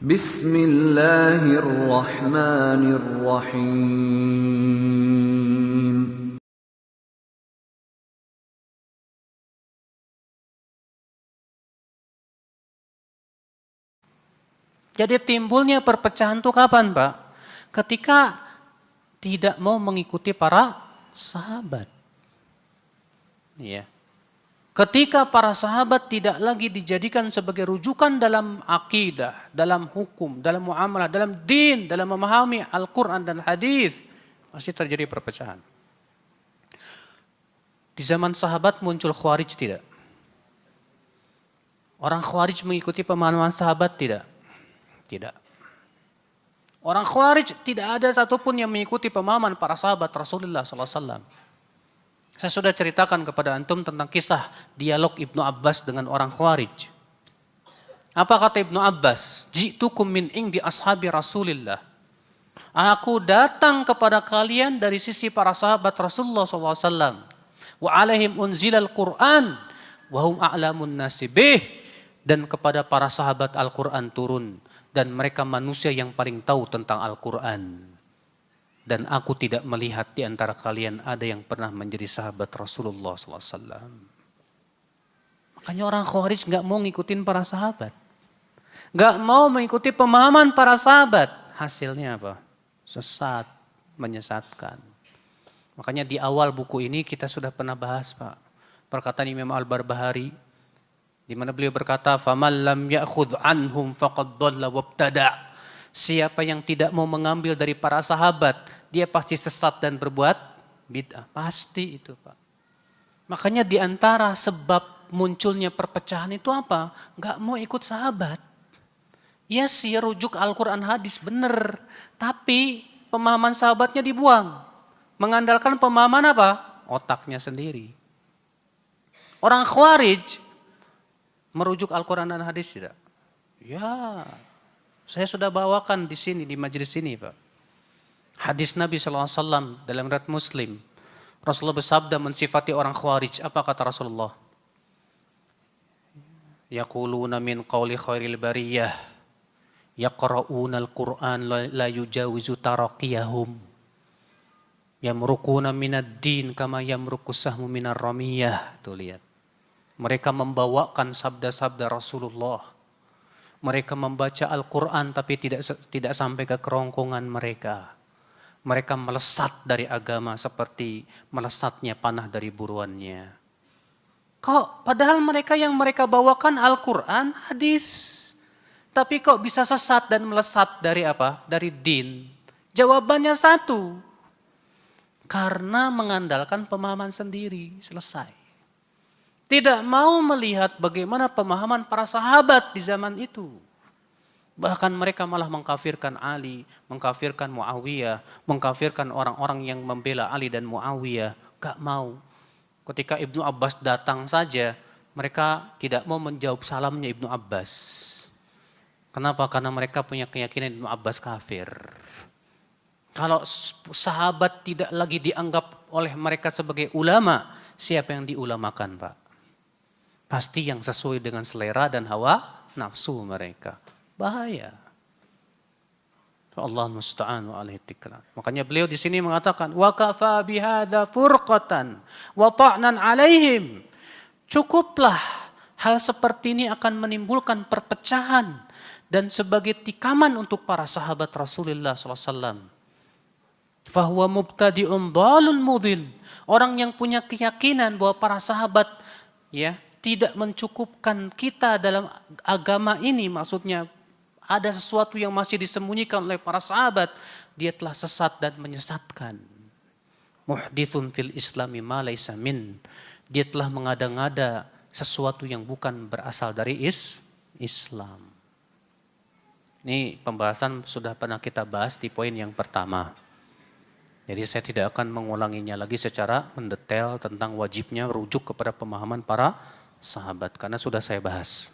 Bismillahirrahmanirrahim. Jadi timbulnya perpecahan itu kapan, Pak? Ketika tidak mau mengikuti para sahabat. Ya. Ketika para sahabat tidak lagi dijadikan sebagai rujukan dalam akidah, dalam hukum, dalam muamalah, dalam din, dalam memahami Al-Quran dan hadis, masih terjadi perpecahan. Di zaman sahabat muncul Khawarij tidak? Orang Khawarij mengikuti pemahaman sahabat tidak? Tidak. Orang Khawarij tidak ada satupun yang mengikuti pemahaman para sahabat Rasulullah SAW. Saya sudah ceritakan kepada antum tentang kisah dialog Ibnu Abbas dengan orang Khawarij. Apa kata Ibnu Abbas? Ji'tukum min indi ashabi Rasulillah. Aku datang kepada kalian dari sisi para sahabat Rasulullah SAW. Wa alaihim unzilal Qur'an wa hum a'lamun nasibih. Dan kepada para sahabat Al-Quran turun. Dan mereka manusia yang paling tahu tentang Al-Quran. Dan aku tidak melihat di antara kalian ada yang pernah menjadi sahabat Rasulullah SAW. Makanya orang Khawarij gak mau ngikutin para sahabat. Gak mau mengikuti pemahaman para sahabat. Hasilnya apa? Sesat, menyesatkan. Makanya di awal buku ini kita sudah pernah bahas, Pak. Perkataan Imam Al-Barbahari. Di mana beliau berkata, فَمَنْ لَمْ يَأْخُذْ عَنْهُمْ فَقَدْ ضَلَّ وَابْتَدَعَ. Siapa yang tidak mau mengambil dari para sahabat, dia pasti sesat dan berbuat bid'ah. Pasti itu, Pak. Makanya di antara sebab munculnya perpecahan itu apa? Gak mau ikut sahabat. Ya sih, rujuk Al-Quran hadis benar. Tapi pemahaman sahabatnya dibuang. Mengandalkan pemahaman apa? Otaknya sendiri. Orang Khawarij merujuk Al-Quran dan hadis tidak? Ya, saya sudah bawakan di sini, di majelis ini, Pak. Hadis Nabi SAW dalam riwayat Muslim. Rasulullah bersabda mensifati orang Khawarij. Apa kata Rasulullah? Yaquluna min qawli khairil bariyah. Yaqra'una al-Qur'an la yujawizu taraqiyahum. Yamrukuna minad din kama yamrukus sahmu minar ramiyah. Tuh lihat. Mereka membawakan sabda-sabda Rasulullah. Mereka membaca Al-Quran tapi tidak sampai ke kerongkongan mereka. Mereka melesat dari agama seperti melesatnya panah dari buruannya. Kok padahal mereka yang mereka bawakan Al-Quran, hadis. Tapi kok bisa sesat dan melesat dari apa? Dari din. Jawabannya satu. Karena mengandalkan pemahaman sendiri. Selesai. Tidak mau melihat bagaimana pemahaman para sahabat di zaman itu. Bahkan mereka malah mengkafirkan Ali, mengkafirkan Muawiyah, mengkafirkan orang-orang yang membela Ali dan Muawiyah. Gak mau. Ketika Ibnu Abbas datang saja, mereka tidak mau menjawab salamnya Ibnu Abbas. Kenapa? Karena mereka punya keyakinan Ibnu Abbas kafir. Kalau sahabat tidak lagi dianggap oleh mereka sebagai ulama, siapa yang diulamakan, Pak? Pasti yang sesuai dengan selera dan hawa nafsu mereka. Bahaya. Allah musta'an wa alaihi tikran. Makanya beliau di sini mengatakan wa kafa bihadza furqatan wa ta'nan alaihim. Cukuplah hal seperti ini akan menimbulkan perpecahan dan sebagai tikaman untuk para sahabat Rasulullah SAW. Fahuwa mubtadi'un dhalun mudhil. Orang yang punya keyakinan bahwa para sahabat ya tidak mencukupkan kita dalam agama ini, maksudnya ada sesuatu yang masih disembunyikan oleh para sahabat, dia telah sesat dan menyesatkan. Muhdithun fil islami ma laysa min. Dia telah mengada-ngada sesuatu yang bukan berasal dari Islam. Ini pembahasan sudah pernah kita bahas di poin yang pertama. Jadi saya tidak akan mengulanginya lagi secara mendetail tentang wajibnya rujuk kepada pemahaman para sahabat karena sudah saya bahas.